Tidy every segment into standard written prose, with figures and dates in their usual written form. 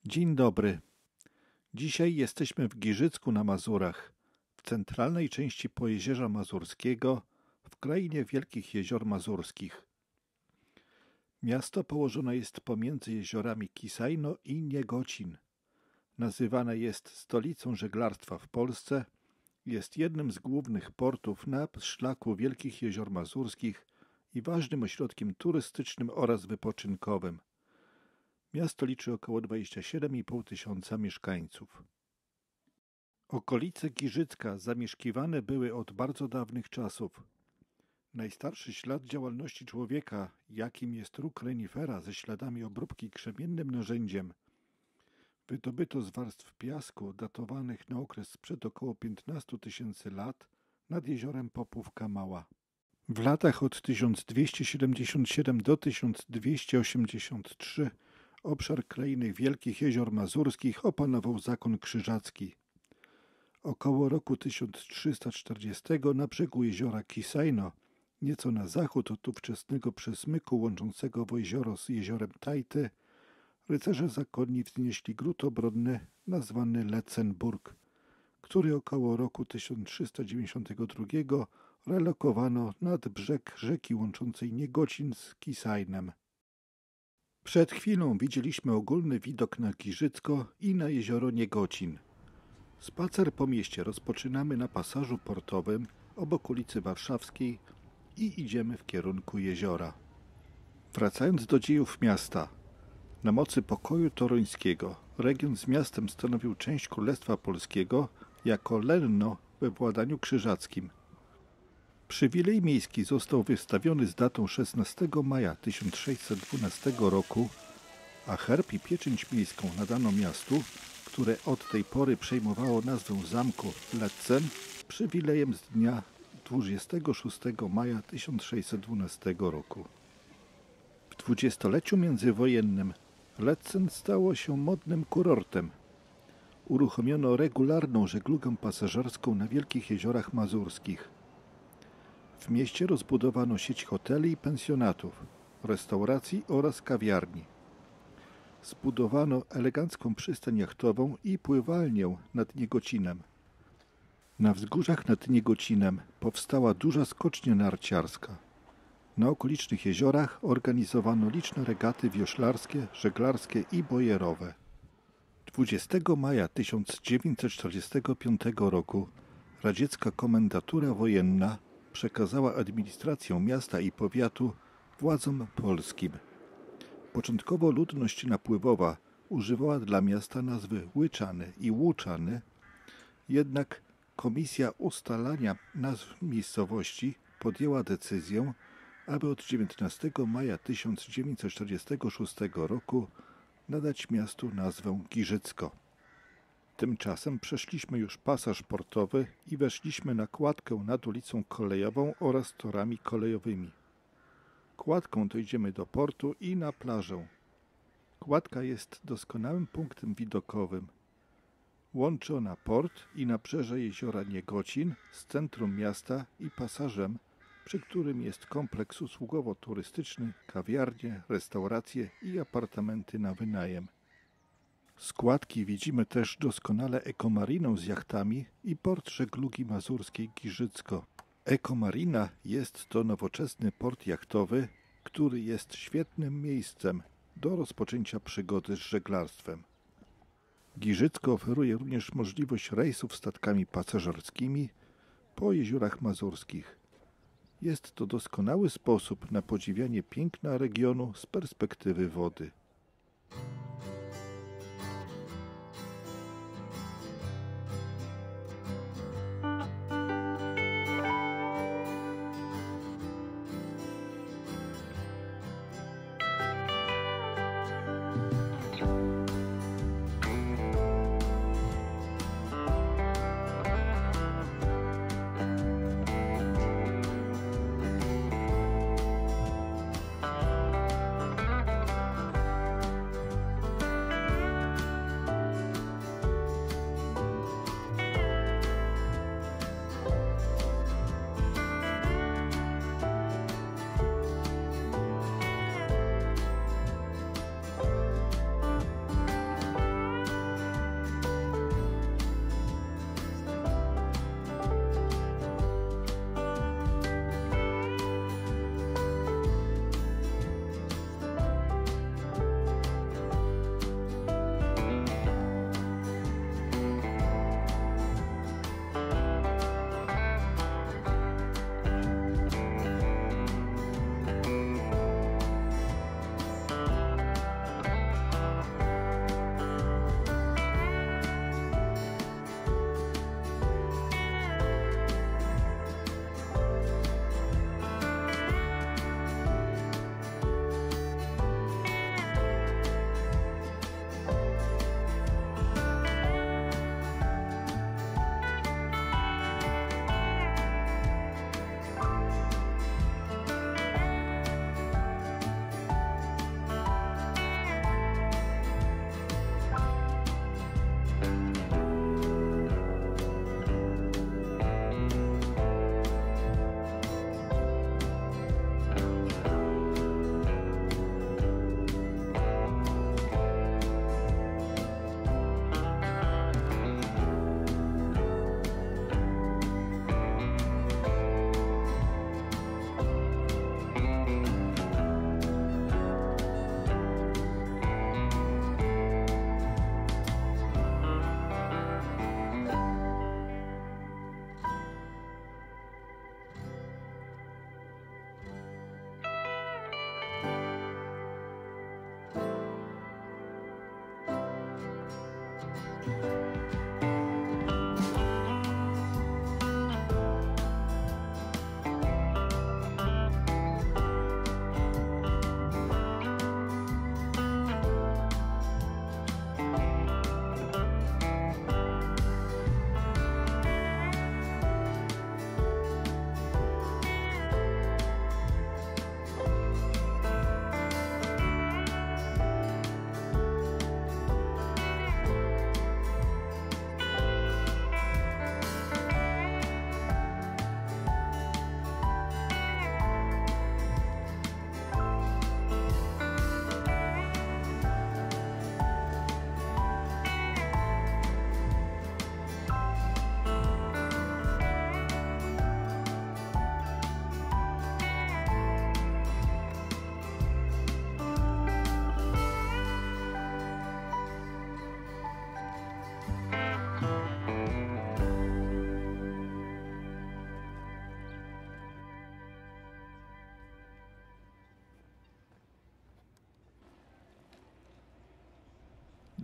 Dzień dobry. Dzisiaj jesteśmy w Giżycku na Mazurach, w centralnej części Pojezierza Mazurskiego, w krainie Wielkich Jezior Mazurskich. Miasto położone jest pomiędzy jeziorami Kisajno i Niegocin. Nazywane jest stolicą żeglarstwa w Polsce, jest jednym z głównych portów na szlaku Wielkich Jezior Mazurskich i ważnym ośrodkiem turystycznym oraz wypoczynkowym. Miasto liczy około 27,5 tysiąca mieszkańców. Okolice Giżycka zamieszkiwane były od bardzo dawnych czasów. Najstarszy ślad działalności człowieka, jakim jest róg renifera ze śladami obróbki krzemiennym narzędziem, wydobyto z warstw piasku datowanych na okres sprzed około 15 tysięcy lat nad jeziorem Popłówka Mała. W latach od 1277 do 1283 obszar krainy Wielkich Jezior Mazurskich opanował zakon krzyżacki. Około roku 1340 na brzegu jeziora Kisajno, nieco na zachód od ówczesnego przesmyku łączącego jezioro z jeziorem Tajty, rycerze zakonni wznieśli gród obronny nazwany Letzenburg, który około roku 1392 relokowano nad brzeg rzeki łączącej Niegocin z Kisajnem. Przed chwilą widzieliśmy ogólny widok na Giżycko i na jezioro Niegocin. Spacer po mieście rozpoczynamy na pasażu portowym obok ulicy Warszawskiej i idziemy w kierunku jeziora. Wracając do dziejów miasta, na mocy pokoju toruńskiego region z miastem stanowił część Królestwa Polskiego jako lenno we władaniu krzyżackim. Przywilej miejski został wystawiony z datą 16 maja 1612 roku, a herb i pieczęć miejską nadano miastu, które od tej pory przejmowało nazwę zamku Letzen, przywilejem z dnia 26 maja 1612 roku. W dwudziestoleciu międzywojennym Letzen stało się modnym kurortem. Uruchomiono regularną żeglugę pasażerską na Wielkich Jeziorach Mazurskich. W mieście rozbudowano sieć hoteli i pensjonatów, restauracji oraz kawiarni. Zbudowano elegancką przystań jachtową i pływalnię nad Niegocinem. Na wzgórzach nad Niegocinem powstała duża skocznia narciarska. Na okolicznych jeziorach organizowano liczne regaty wioślarskie, żeglarskie i bojerowe. 20 maja 1945 roku radziecka komendatura wojenna przekazała administrację miasta i powiatu władzom polskim. Początkowo ludność napływowa używała dla miasta nazwy Łyczany i Łuczany, jednak Komisja Ustalania Nazw Miejscowości podjęła decyzję, aby od 19 maja 1946 roku nadać miastu nazwę Giżycko. Tymczasem przeszliśmy już pasaż portowy i weszliśmy na kładkę nad ulicą Kolejową oraz torami kolejowymi. Kładką dojdziemy do portu i na plażę. Kładka jest doskonałym punktem widokowym. Łączy ona port i nabrzeże jeziora Niegocin z centrum miasta i pasażem, przy którym jest kompleks usługowo-turystyczny, kawiarnie, restauracje i apartamenty na wynajem. Z kładki widzimy też doskonale ekomarinę z jachtami i port żeglugi mazurskiej Giżycko. Ekomarina jest to nowoczesny port jachtowy, który jest świetnym miejscem do rozpoczęcia przygody z żeglarstwem. Giżycko oferuje również możliwość rejsów statkami pasażerskimi po jeziorach mazurskich. Jest to doskonały sposób na podziwianie piękna regionu z perspektywy wody.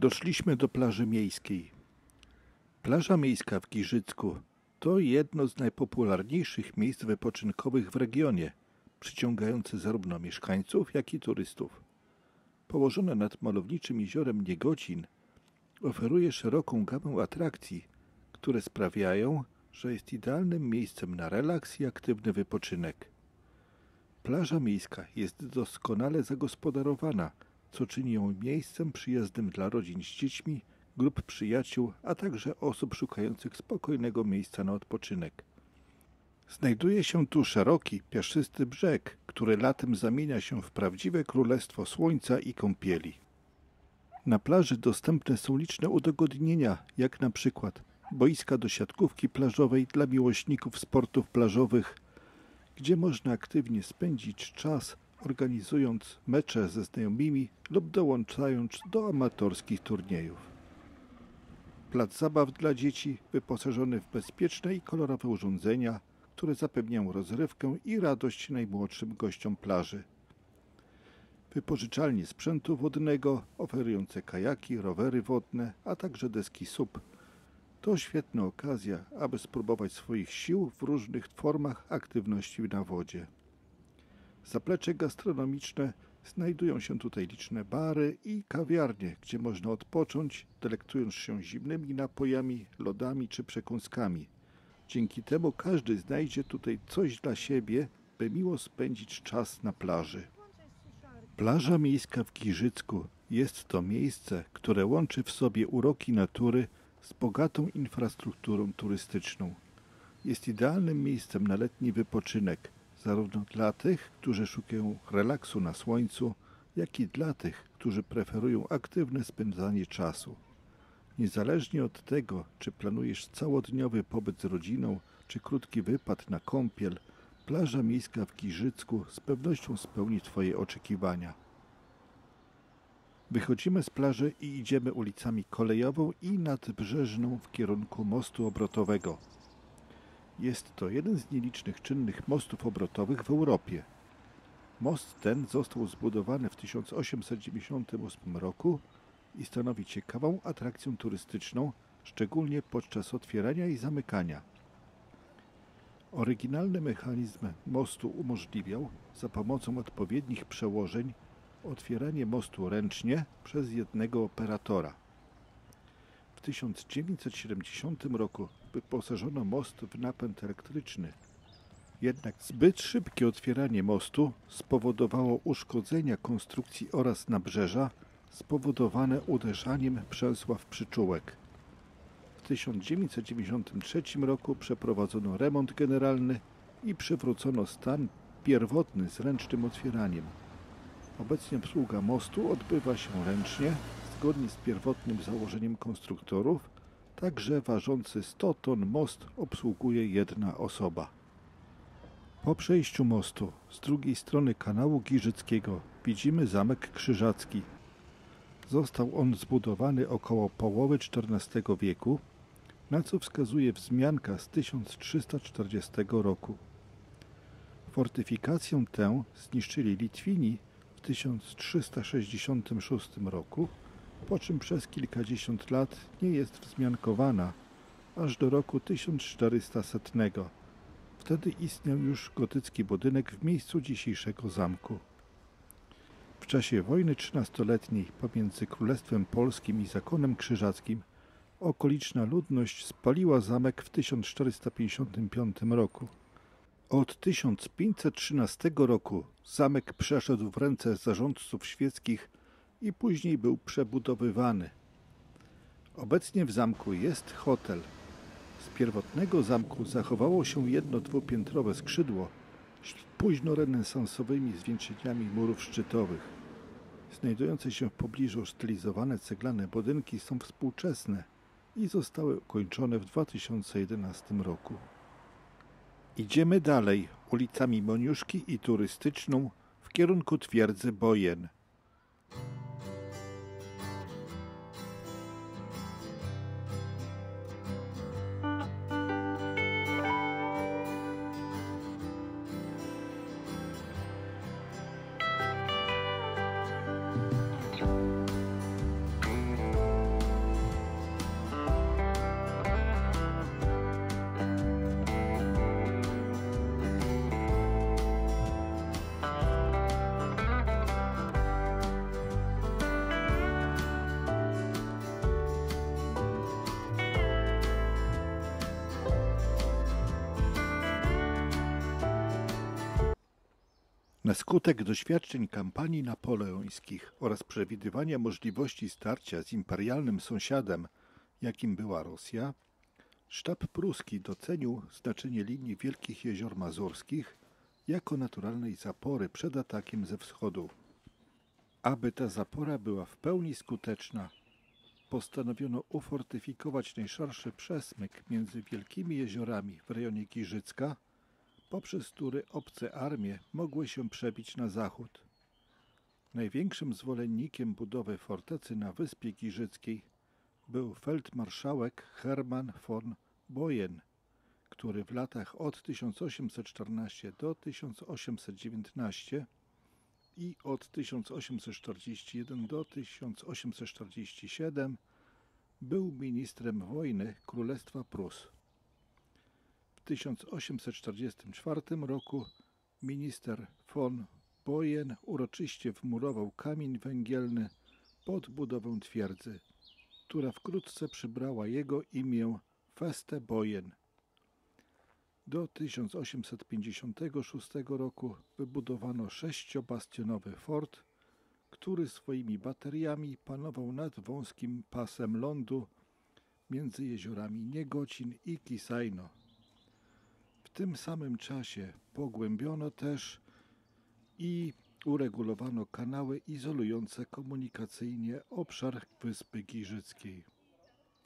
Doszliśmy do plaży miejskiej. Plaża miejska w Giżycku to jedno z najpopularniejszych miejsc wypoczynkowych w regionie, przyciągające zarówno mieszkańców, jak i turystów. Położone nad malowniczym jeziorem Niegocin, oferuje szeroką gamę atrakcji, które sprawiają, że jest idealnym miejscem na relaks i aktywny wypoczynek. Plaża miejska jest doskonale zagospodarowana, co czyni ją miejscem przyjaznym dla rodzin z dziećmi, grup przyjaciół, a także osób szukających spokojnego miejsca na odpoczynek. Znajduje się tu szeroki, piaszczysty brzeg, który latem zamienia się w prawdziwe królestwo słońca i kąpieli. Na plaży dostępne są liczne udogodnienia, jak na przykład boiska do siatkówki plażowej dla miłośników sportów plażowych, gdzie można aktywnie spędzić czas, organizując mecze ze znajomymi lub dołączając do amatorskich turniejów. Plac zabaw dla dzieci wyposażony w bezpieczne i kolorowe urządzenia, które zapewniają rozrywkę i radość najmłodszym gościom plaży. Wypożyczalnie sprzętu wodnego oferujące kajaki, rowery wodne, a także deski SUP. To świetna okazja, aby spróbować swoich sił w różnych formach aktywności na wodzie. Zaplecze gastronomiczne znajdują się tutaj liczne bary i kawiarnie, gdzie można odpocząć, delektując się zimnymi napojami, lodami czy przekąskami. Dzięki temu każdy znajdzie tutaj coś dla siebie, by miło spędzić czas na plaży. Plaża miejska w Giżycku jest to miejsce, które łączy w sobie uroki natury z bogatą infrastrukturą turystyczną. Jest idealnym miejscem na letni wypoczynek, zarówno dla tych, którzy szukają relaksu na słońcu, jak i dla tych, którzy preferują aktywne spędzanie czasu. Niezależnie od tego, czy planujesz całodniowy pobyt z rodziną, czy krótki wypad na kąpiel, plaża miejska w Giżycku z pewnością spełni Twoje oczekiwania. Wychodzimy z plaży i idziemy ulicami Kolejową i Nadbrzeżną w kierunku mostu obrotowego. Jest to jeden z nielicznych czynnych mostów obrotowych w Europie. Most ten został zbudowany w 1898 roku i stanowi ciekawą atrakcję turystyczną, szczególnie podczas otwierania i zamykania. Oryginalny mechanizm mostu umożliwiał, za pomocą odpowiednich przełożeń, otwieranie mostu ręcznie przez jednego operatora. W 1970 roku wyposażono most w napęd elektryczny. Jednak zbyt szybkie otwieranie mostu spowodowało uszkodzenia konstrukcji oraz nabrzeża spowodowane uderzaniem przęsła w przyczółek. W 1993 roku przeprowadzono remont generalny i przywrócono stan pierwotny z ręcznym otwieraniem. Obecnie obsługa mostu odbywa się ręcznie, zgodnie z pierwotnym założeniem konstruktorów, także ważący 100 ton most obsługuje jedna osoba. Po przejściu mostu z drugiej strony kanału Giżyckiego widzimy Zamek Krzyżacki. Został on zbudowany około połowy XIV wieku, na co wskazuje wzmianka z 1340 roku. Fortyfikację tę zniszczyli Litwini w 1366 roku, po czym przez kilkadziesiąt lat nie jest wzmiankowana, aż do roku 1400. Wtedy istniał już gotycki budynek w miejscu dzisiejszego zamku. W czasie wojny 13-letniej pomiędzy Królestwem Polskim i Zakonem Krzyżackim okoliczna ludność spaliła zamek w 1455 roku. Od 1513 roku zamek przeszedł w ręce zarządców świeckich i później był przebudowywany. Obecnie w zamku jest hotel. Z pierwotnego zamku zachowało się jedno dwupiętrowe skrzydło z późnorenesansowymi zwieńczeniami murów szczytowych. Znajdujące się w pobliżu stylizowane ceglane budynki są współczesne i zostały ukończone w 2011 roku. Idziemy dalej ulicami Moniuszki i Turystyczną w kierunku twierdzy Bojen. Na skutek doświadczeń kampanii napoleońskich oraz przewidywania możliwości starcia z imperialnym sąsiadem, jakim była Rosja, sztab pruski docenił znaczenie linii Wielkich Jezior Mazurskich jako naturalnej zapory przed atakiem ze wschodu. Aby ta zapora była w pełni skuteczna, postanowiono ufortyfikować najszerszy przesmyk między Wielkimi Jeziorami w rejonie Giżycka, poprzez który obce armie mogły się przebić na zachód. Największym zwolennikiem budowy fortecy na Wyspie Giżyckiej był feldmarszałek Hermann von Boyen, który w latach od 1814 do 1819 i od 1841 do 1847 był ministrem wojny Królestwa Prus. W 1844 roku minister von Boyen uroczyście wmurował kamień węgielny pod budowę twierdzy, która wkrótce przybrała jego imię Feste Boyen. Do 1856 roku wybudowano 6-bastionowy fort, który swoimi bateriami panował nad wąskim pasem lądu między jeziorami Niegocin i Kisajno. W tym samym czasie pogłębiono też i uregulowano kanały izolujące komunikacyjnie obszar Wyspy Giżyckiej.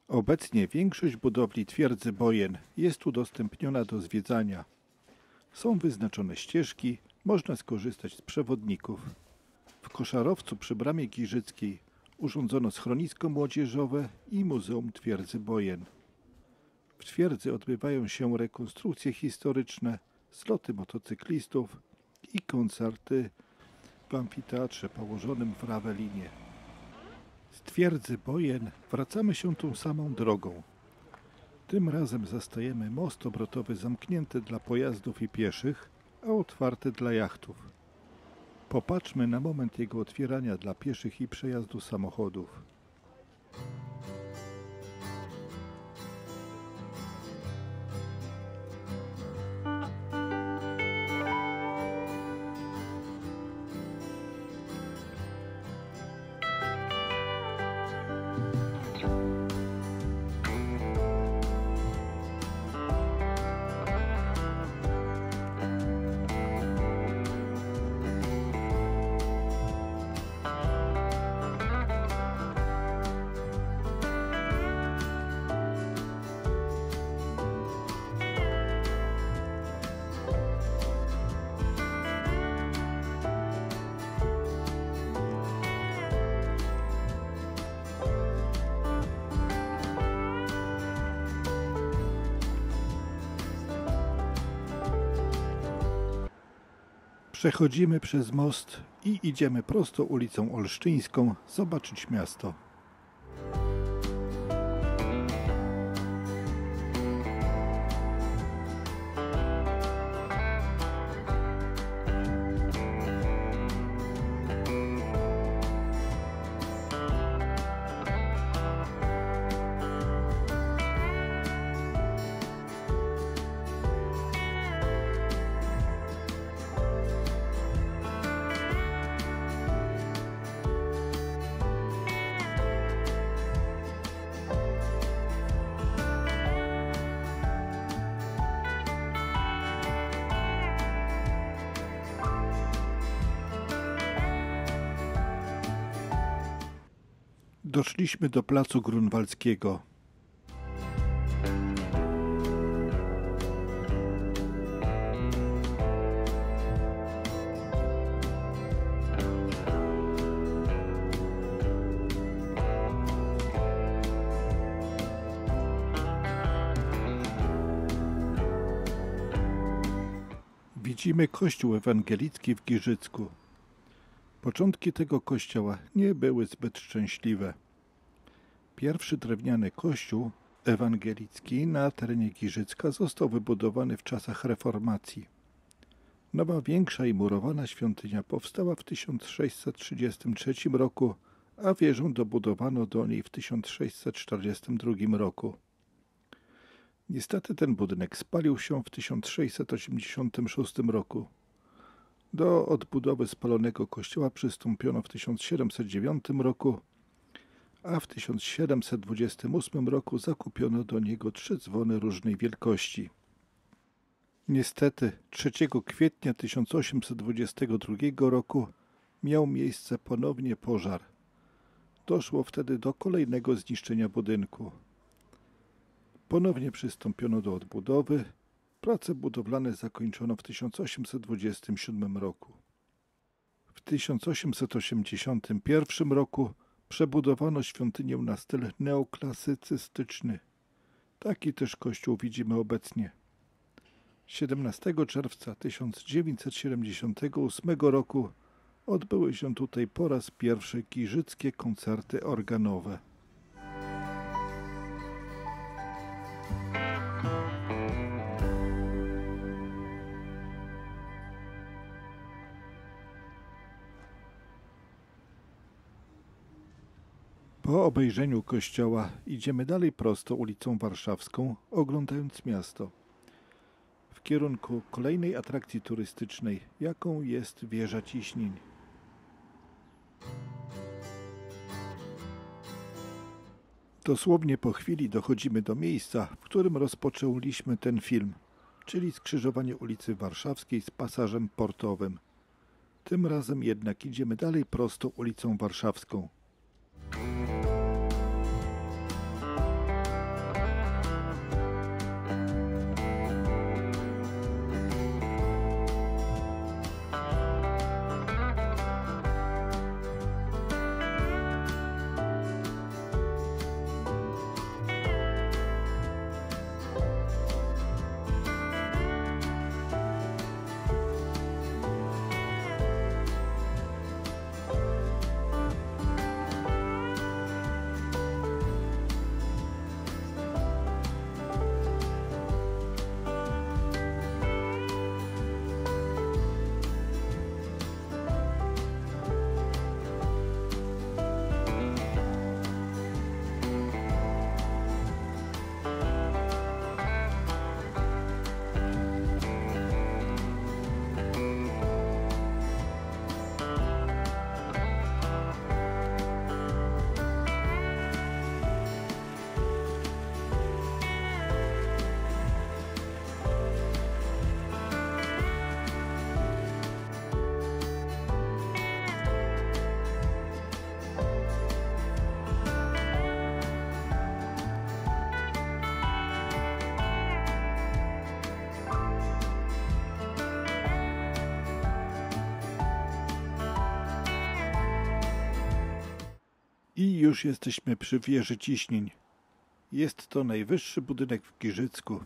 Obecnie większość budowli twierdzy Boyen jest udostępniona do zwiedzania. Są wyznaczone ścieżki, można skorzystać z przewodników. W Koszarowcu przy Bramie Giżyckiej urządzono schronisko młodzieżowe i Muzeum Twierdzy Boyen. W twierdzy odbywają się rekonstrukcje historyczne, zloty motocyklistów i koncerty w amfiteatrze położonym w Rawelinie. Z twierdzy Boyen wracamy się tą samą drogą. Tym razem zastajemy most obrotowy zamknięty dla pojazdów i pieszych, a otwarty dla jachtów. Popatrzmy na moment jego otwierania dla pieszych i przejazdu samochodów. Przechodzimy przez most i idziemy prosto ulicą Olsztyńską zobaczyć miasto. Doszliśmy do placu Grunwaldzkiego. Widzimy kościół ewangelicki w Giżycku. Początki tego kościoła nie były zbyt szczęśliwe. Pierwszy drewniany kościół ewangelicki na terenie Giżycka został wybudowany w czasach reformacji. Nowa, większa i murowana świątynia powstała w 1633 roku, a wieżę dobudowano do niej w 1642 roku. Niestety ten budynek spalił się w 1686 roku. Do odbudowy spalonego kościoła przystąpiono w 1709 roku, a w 1728 roku zakupiono do niego 3 dzwony różnej wielkości. Niestety 3 kwietnia 1822 roku miał miejsce ponownie pożar. Doszło wtedy do kolejnego zniszczenia budynku. Ponownie przystąpiono do odbudowy. Prace budowlane zakończono w 1827 roku. W 1881 roku przebudowano świątynię na styl neoklasycystyczny. Taki też kościół widzimy obecnie. 17 czerwca 1978 roku odbyły się tutaj po raz pierwszy giżyckie koncerty organowe. Po obejrzeniu kościoła idziemy dalej prosto ulicą Warszawską, oglądając miasto, w kierunku kolejnej atrakcji turystycznej, jaką jest Wieża Ciśnień. Dosłownie po chwili dochodzimy do miejsca, w którym rozpoczęliśmy ten film, czyli skrzyżowanie ulicy Warszawskiej z pasażem portowym. Tym razem jednak idziemy dalej prosto ulicą Warszawską. I już jesteśmy przy Wieży Ciśnień. Jest to najwyższy budynek w Giżycku.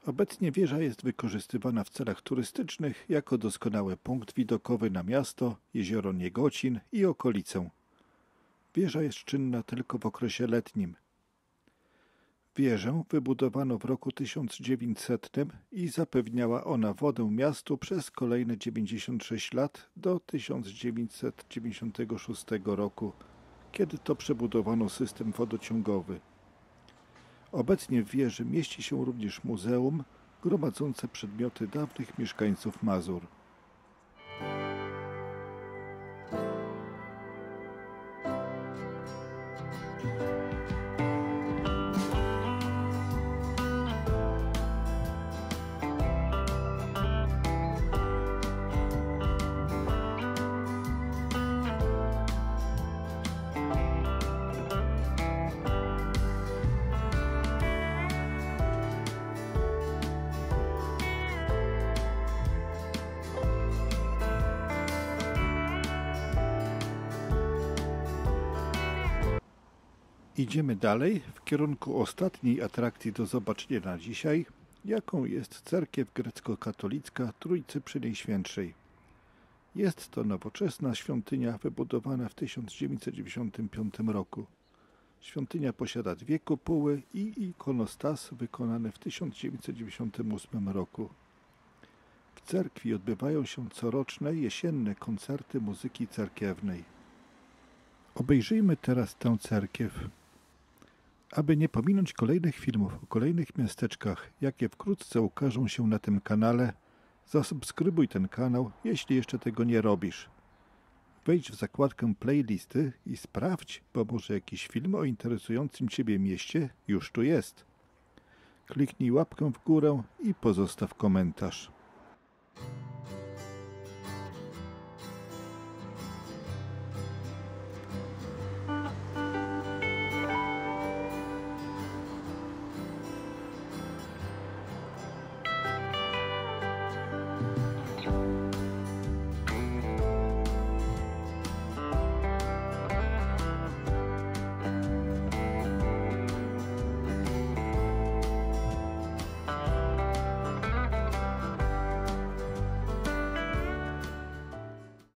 Obecnie wieża jest wykorzystywana w celach turystycznych jako doskonały punkt widokowy na miasto, jezioro Niegocin i okolicę. Wieża jest czynna tylko w okresie letnim. Wieżę wybudowano w roku 1900 i zapewniała ona wodę miastu przez kolejne 96 lat do 1996 roku, kiedy to przebudowano system wodociągowy. Obecnie w wieży mieści się również muzeum gromadzące przedmioty dawnych mieszkańców Mazur. Idziemy dalej w kierunku ostatniej atrakcji do zobaczenia na dzisiaj, jaką jest cerkiew grecko-katolicka Trójcy Przenajświętszej. Jest to nowoczesna świątynia wybudowana w 1995 roku. Świątynia posiada 2 kopuły i ikonostas wykonany w 1998 roku. W cerkwi odbywają się coroczne jesienne koncerty muzyki cerkiewnej. Obejrzyjmy teraz tę cerkiew. Aby nie pominąć kolejnych filmów o kolejnych miasteczkach, jakie wkrótce ukażą się na tym kanale, Zasubskrybuj ten kanał, jeśli jeszcze tego nie robisz. Wejdź w zakładkę playlisty i sprawdź, bo może jakiś film o interesującym Ciebie mieście już tu jest. Kliknij łapkę w górę i pozostaw komentarz.